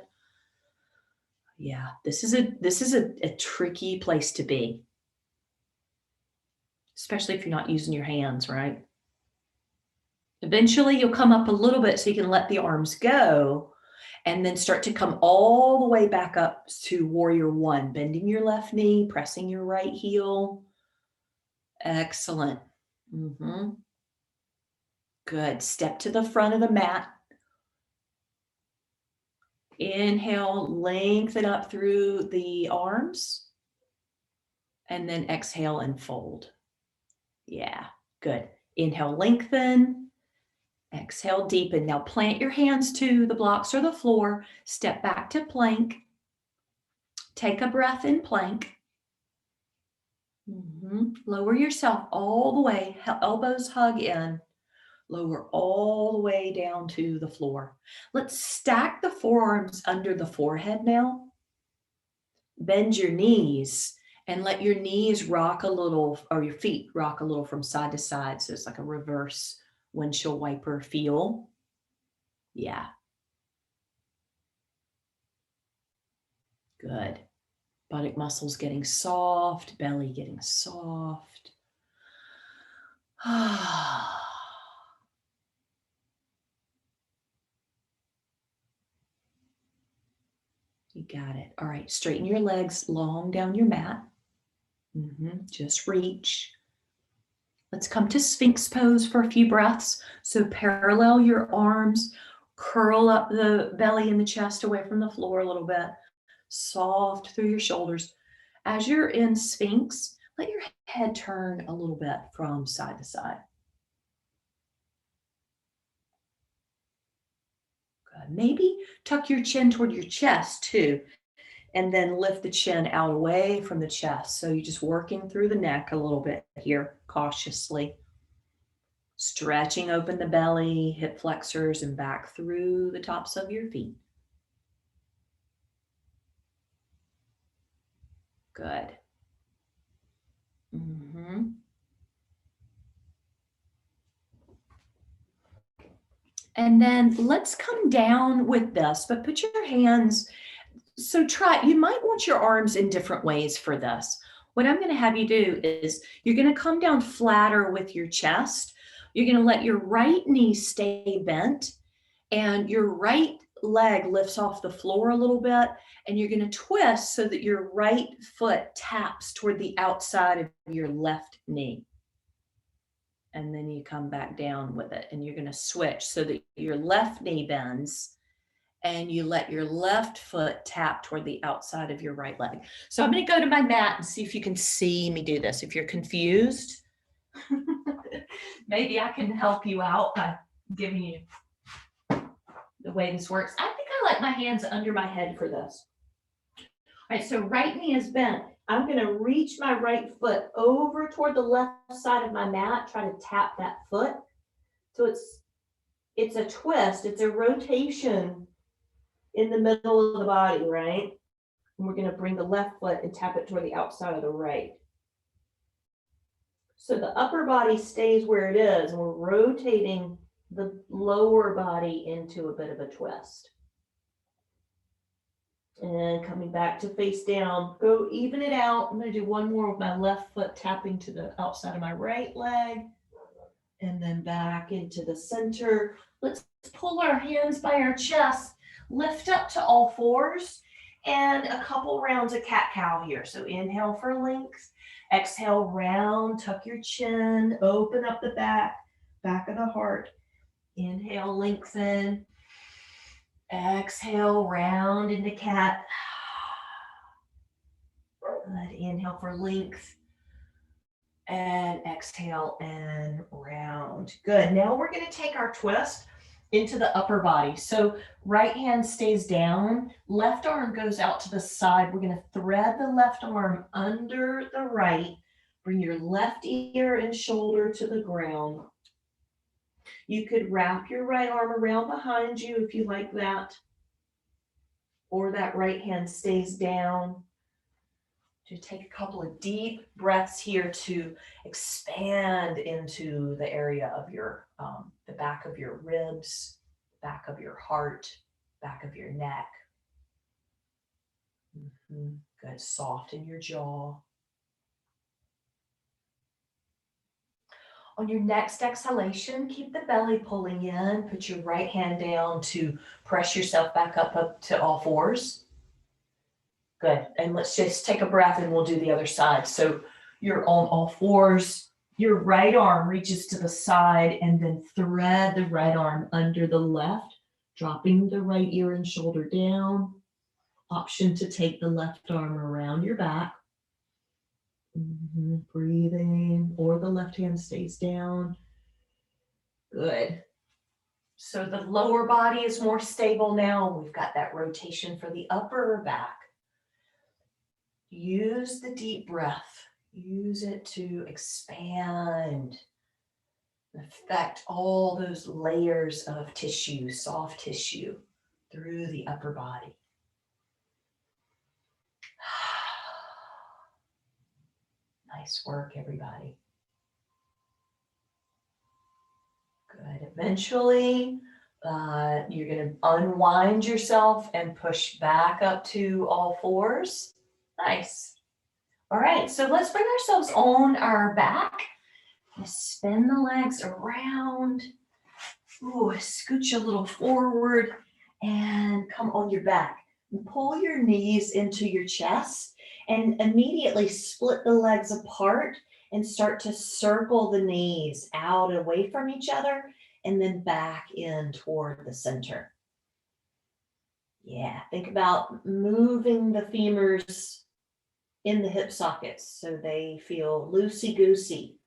Yeah, this is a tricky place to be, especially if you're not using your hands, right? Eventually you'll come up a little bit so you can let the arms go and then start to come all the way back up to warrior one, bending your left knee, pressing your right heel. Excellent. Good. Step to the front of the mat. Inhale, lengthen up through the arms. And then exhale and fold. Yeah, good. Inhale, lengthen. Exhale, deepen. Now plant your hands to the blocks or the floor. Step back to plank. Take a breath in plank. Lower yourself all the way. Elbows hug in. Lower all the way down to the floor. Let's stack the forearms under the forehead now. Bend your knees and let your knees rock a little, or your feet rock a little from side to side. So it's like a reverse windshield wiper feel. Yeah. Good. Buttock muscles getting soft, belly getting soft. You got it. All right, straighten your legs long down your mat. Just reach. Let's come to Sphinx pose for a few breaths. So parallel your arms, curl up the belly and the chest away from the floor a little bit, soft through your shoulders. As you're in Sphinx, let your head turn a little bit from side to side. Good. Maybe tuck your chin toward your chest too, and then lift the chin out away from the chest. So you're just working through the neck a little bit here, cautiously. Stretching open the belly, hip flexors, and back through the tops of your feet. Good. And then let's come down with this, but put your hands, so you might want your arms in different ways for this. What I'm going to have you do is you're going to come down flatter with your chest. You're going to let your right knee stay bent and your right leg lifts off the floor a little bit, and you're going to twist so that your right foot taps toward the outside of your left knee. And then you come back down with it, and you're going to switch so that your left knee bends and you let your left foot tap toward the outside of your right leg. So I'm going to go to my mat and see if you can see me do this. If you're confused, maybe I can help you out by giving you the way this works. I think I like my hands under my head for this. All right, so right knee is bent. I'm going to reach my right foot over toward the left side of my mat, try to tap that foot. So it's a twist, it's a rotation in the middle of the body, right? And we're going to bring the left foot and tap it toward the outside of the right. So the upper body stays where it is, and we're rotating the lower body into a bit of a twist. And coming back to face down, go even it out. I'm going to do one more with my left foot tapping to the outside of my right leg. And then back into the center. Let's pull our hands by our chest, lift up to all fours, and a couple rounds of cat-cow here. So inhale for length, exhale round, tuck your chin, open up the back of the heart. Inhale, lengthen. Exhale, round into cat. Good. Inhale for length. And exhale and round. Good. Now we're going to take our twist into the upper body. So right hand stays down, left arm goes out to the side. We're going to thread the left arm under the right. Bring your left ear and shoulder to the ground. You could wrap your right arm around behind you if you like that. Or that right hand stays down. To take a couple of deep breaths here to expand into the area of your, the back of your ribs, back of your heart, back of your neck. Good. Soften your jaw. On your next exhalation, keep the belly pulling in. Put your right hand down to press yourself back up to all fours. Good. And let's just take a breath and we'll do the other side. So you're on all fours. Your right arm reaches to the side and then thread the right arm under the left, dropping the right ear and shoulder down. Option to take the left arm around your back. Breathing, or the left hand stays down. Good. So the lower body is more stable now. We've got that rotation for the upper back. Use the deep breath. Use it to expand, affect all those layers of tissue, soft tissue through the upper body. Nice work, everybody. Good. Eventually, you're going to unwind yourself and push back up to all fours. Nice. All right, so let's bring ourselves on our back. Spin the legs around. Ooh, scooch a little forward and come on your back. And pull your knees into your chest and immediately split the legs apart and start to circle the knees out away from each other and then back in toward the center. Yeah, think about moving the femurs in the hip sockets so they feel loosey-goosey,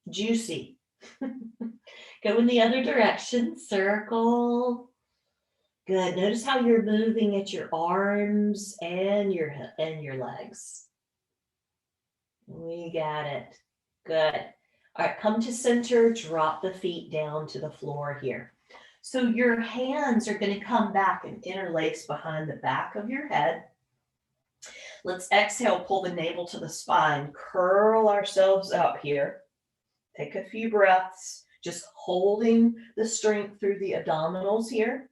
juicy. Go in the other direction, circle. Good. Notice how you're moving at your arms and your legs. We got it. Good. All right, come to center, drop the feet down to the floor here. So your hands are going to come back and interlace behind the back of your head. Let's exhale, pull the navel to the spine, curl ourselves up here. Take a few breaths, just holding the strength through the abdominals here.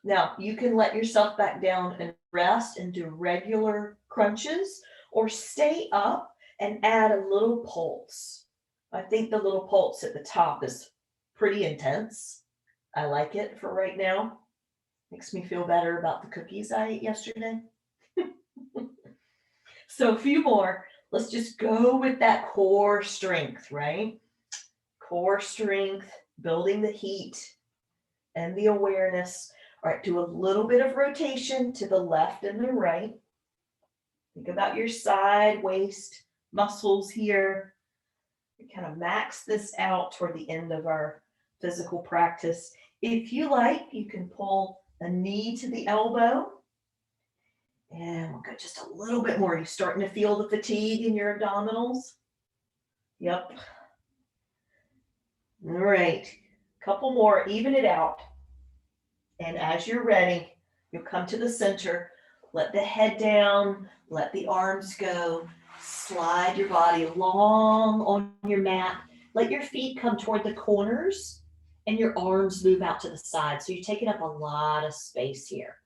Now, you can let yourself back down and rest and do regular crunches or stay up and add a little pulse. I think the little pulse at the top is pretty intense. I like it for right now. Makes me feel better about the cookies I ate yesterday. So a few more. Let's just go with that core strength, right? Core strength, building the heat and the awareness. All right, do a little bit of rotation to the left and the right. Think about your side, waist, muscles here. We kind of max this out toward the end of our physical practice. If you like, you can pull a knee to the elbow. And we'll go just a little bit more. You're starting to feel the fatigue in your abdominals? Yep. All right, couple more, even it out. And as you're ready, you'll come to the center, let the head down, let the arms go, slide your body long on your mat, Let your feet come toward the corners and your arms move out to the side. So you're taking up a lot of space here.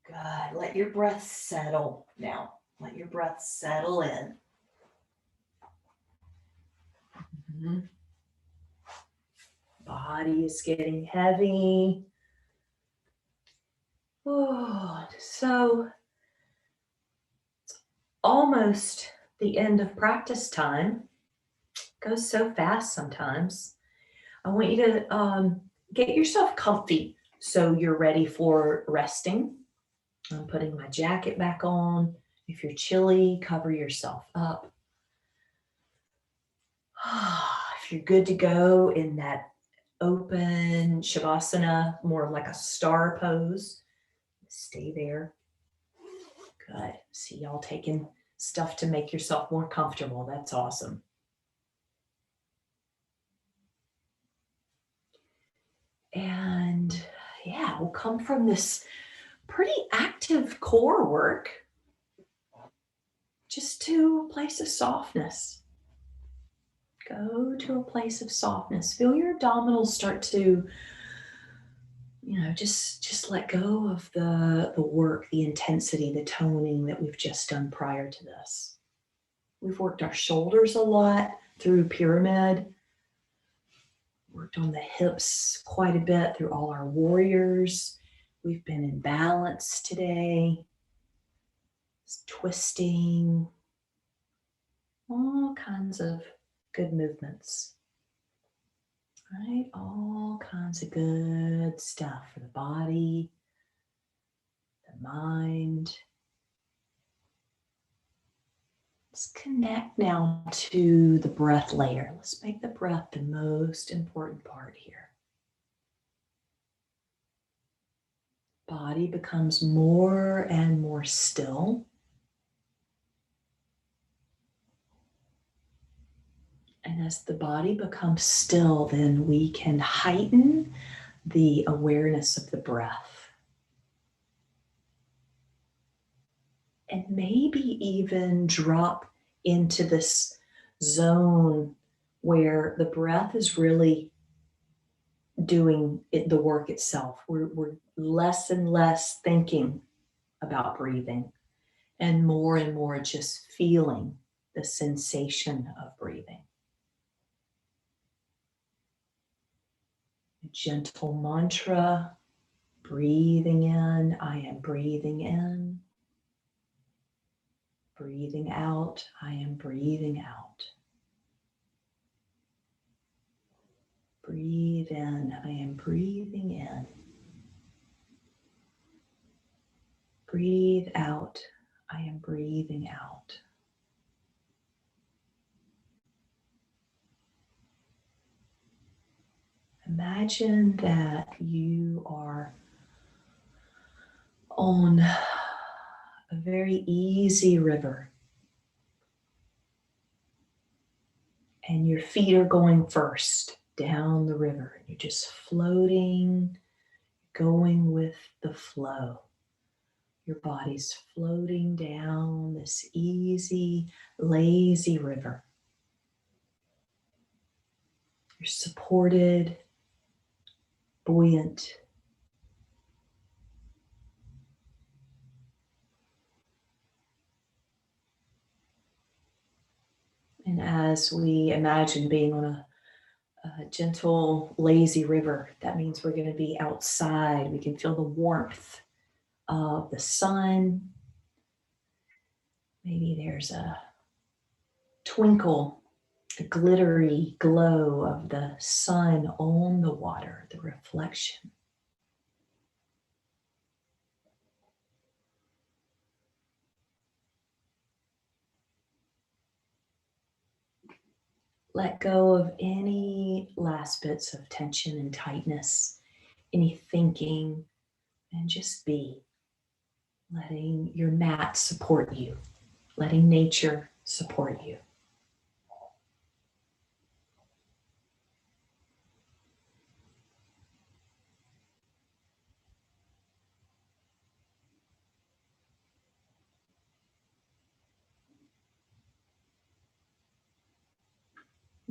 Good. Let your breath settle now. Let your breath settle in. Mm-hmm. Body is getting heavy. Oh, so it's almost the end of practice time. It goes so fast sometimes. I want you to get yourself comfy so you're ready for resting. I'm putting my jacket back on. If you're chilly, cover yourself up. If you're good to go in that open Shavasana, more like a star pose, stay there. Good. See y'all taking stuff to make yourself more comfortable. That's awesome. And yeah, we'll come from this pretty active core work just to a place of softness. Go to a place of softness. Feel your abdominals start to, just let go of the work, the intensity, the toning that we've just done prior to this. We've worked our shoulders a lot through pyramid. Worked on the hips quite a bit through all our warriors. We've been in balance today. Twisting. All kinds of good movements. Right? All kinds of good stuff for the body, the mind. Let's connect now to the breath layer. Let's make the breath the most important part here. Body becomes more and more still. And as the body becomes still, then we can heighten the awareness of the breath. And maybe even drop into this zone where the breath is really doing the work itself. We're less and less thinking about breathing and more just feeling the sensation of breathing. A gentle mantra, breathing in, I am breathing in. Breathing out, I am breathing out. Breathe in, I am breathing in. Breathe out, I am breathing out. Imagine that you are on a very easy river. And your feet are going first down the river. You're just floating, going with the flow. Your body's floating down this easy, lazy river. You're supported, buoyant. And as we imagine being on a gentle, lazy river, that means we're going to be outside. We can feel the warmth of the sun. Maybe there's a twinkle, a glittery glow of the sun on the water, the reflection. Let go of any last bits of tension and tightness, any thinking, and just be. Letting your mat support you, letting nature support you.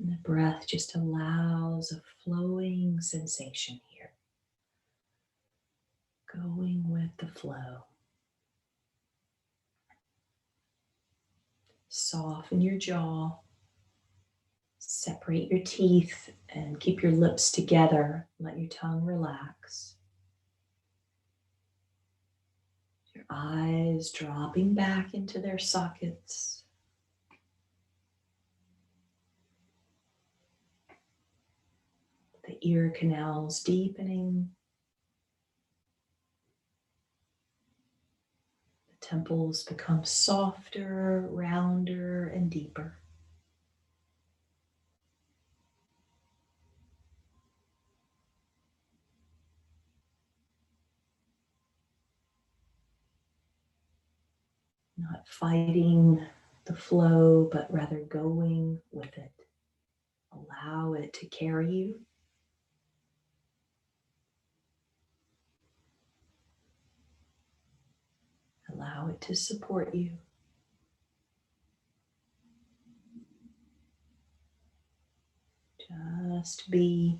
And the breath just allows a flowing sensation here. Going with the flow. Soften your jaw. Separate your teeth and keep your lips together. Let your tongue relax. Your eyes dropping back into their sockets. The ear canals deepening. The temples become softer, rounder, and deeper. Not fighting the flow, but rather going with it. Allow it to carry you. Allow it to support you. Just be.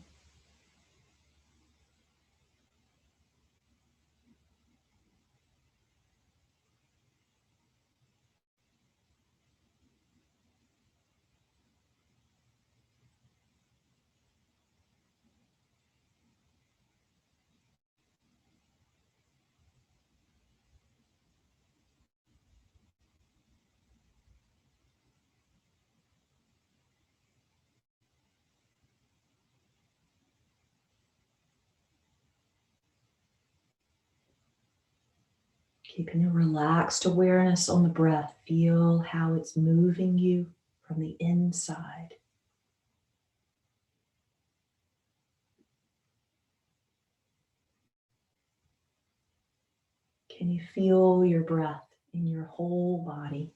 Keeping a relaxed awareness on the breath. Feel how it's moving you from the inside. Can you feel your breath in your whole body?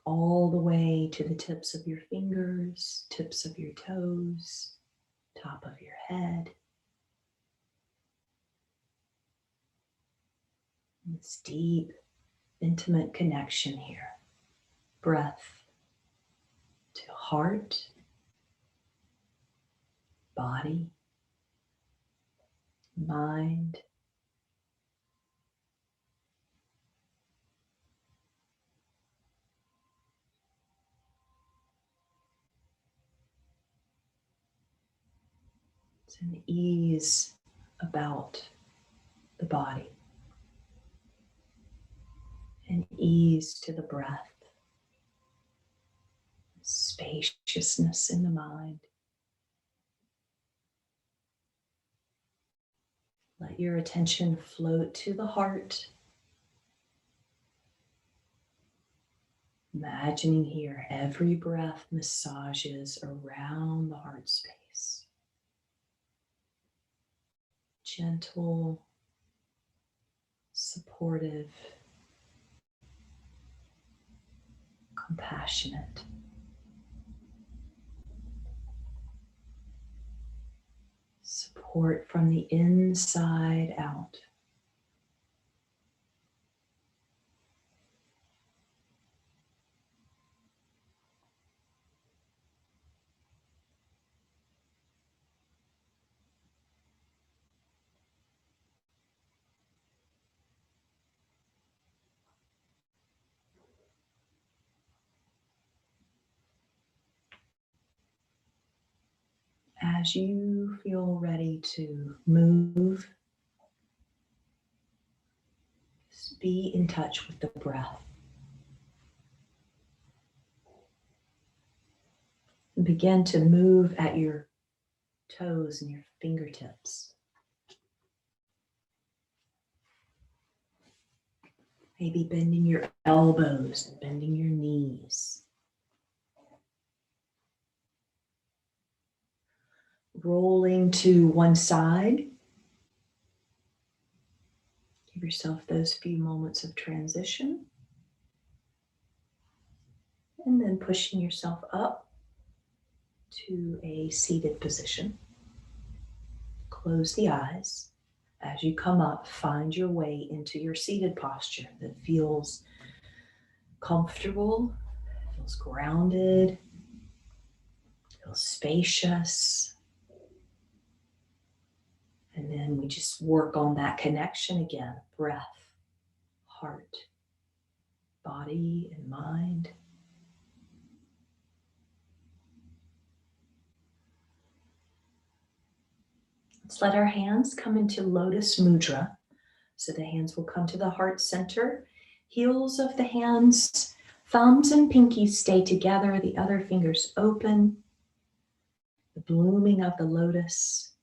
All the way to the tips of your fingers, tips of your toes, top of your head. This deep, intimate connection here. Breath to heart, body, mind. It's an ease about the body. An ease to the breath. Spaciousness in the mind. Let your attention float to the heart. Imagining here every breath massages around the heart space. Gentle, supportive, compassionate. Support from the inside out. As you feel ready to move, just be in touch with the breath. And begin to move at your toes and your fingertips. Maybe bending your elbows and bending your knees. Rolling to one side. Give yourself those few moments of transition. And then pushing yourself up to a seated position. Close the eyes. As you come up, find your way into your seated posture that feels comfortable, feels grounded, Feel spacious. And then we just work on that connection again. Breath, heart, body, and mind. Let's let our hands come into Lotus Mudra. So the hands will come to the heart center. Heels of the hands, thumbs and pinkies stay together. The other fingers open. The blooming of the lotus.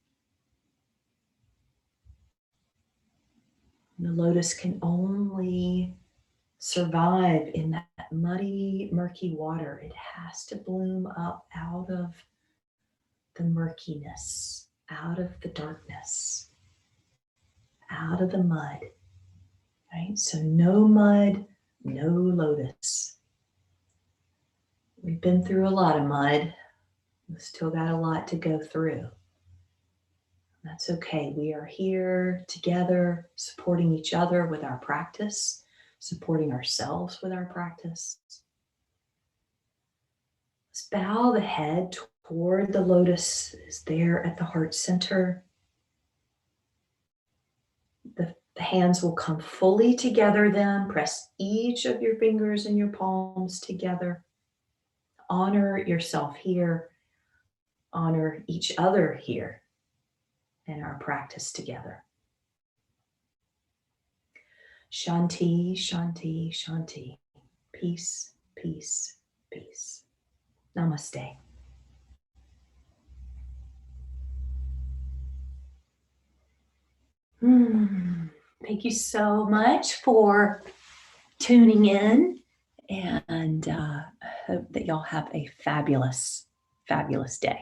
The lotus can only survive in that muddy, murky water. It has to bloom up out of the murkiness, out of the darkness, out of the mud, right? So no mud, no lotus. We've been through a lot of mud. We've still got a lot to go through. That's okay. We are here together, supporting each other with our practice, supporting ourselves with our practice. Let's bow the head toward the lotus is there at the heart center. The hands will come fully together then. Press each of your fingers and your palms together. Honor yourself here. Honor each other here in our practice together. Shanti, Shanti, Shanti. Peace, peace, peace. Namaste. Thank you so much for tuning in, and I hope that y'all have a fabulous, fabulous day.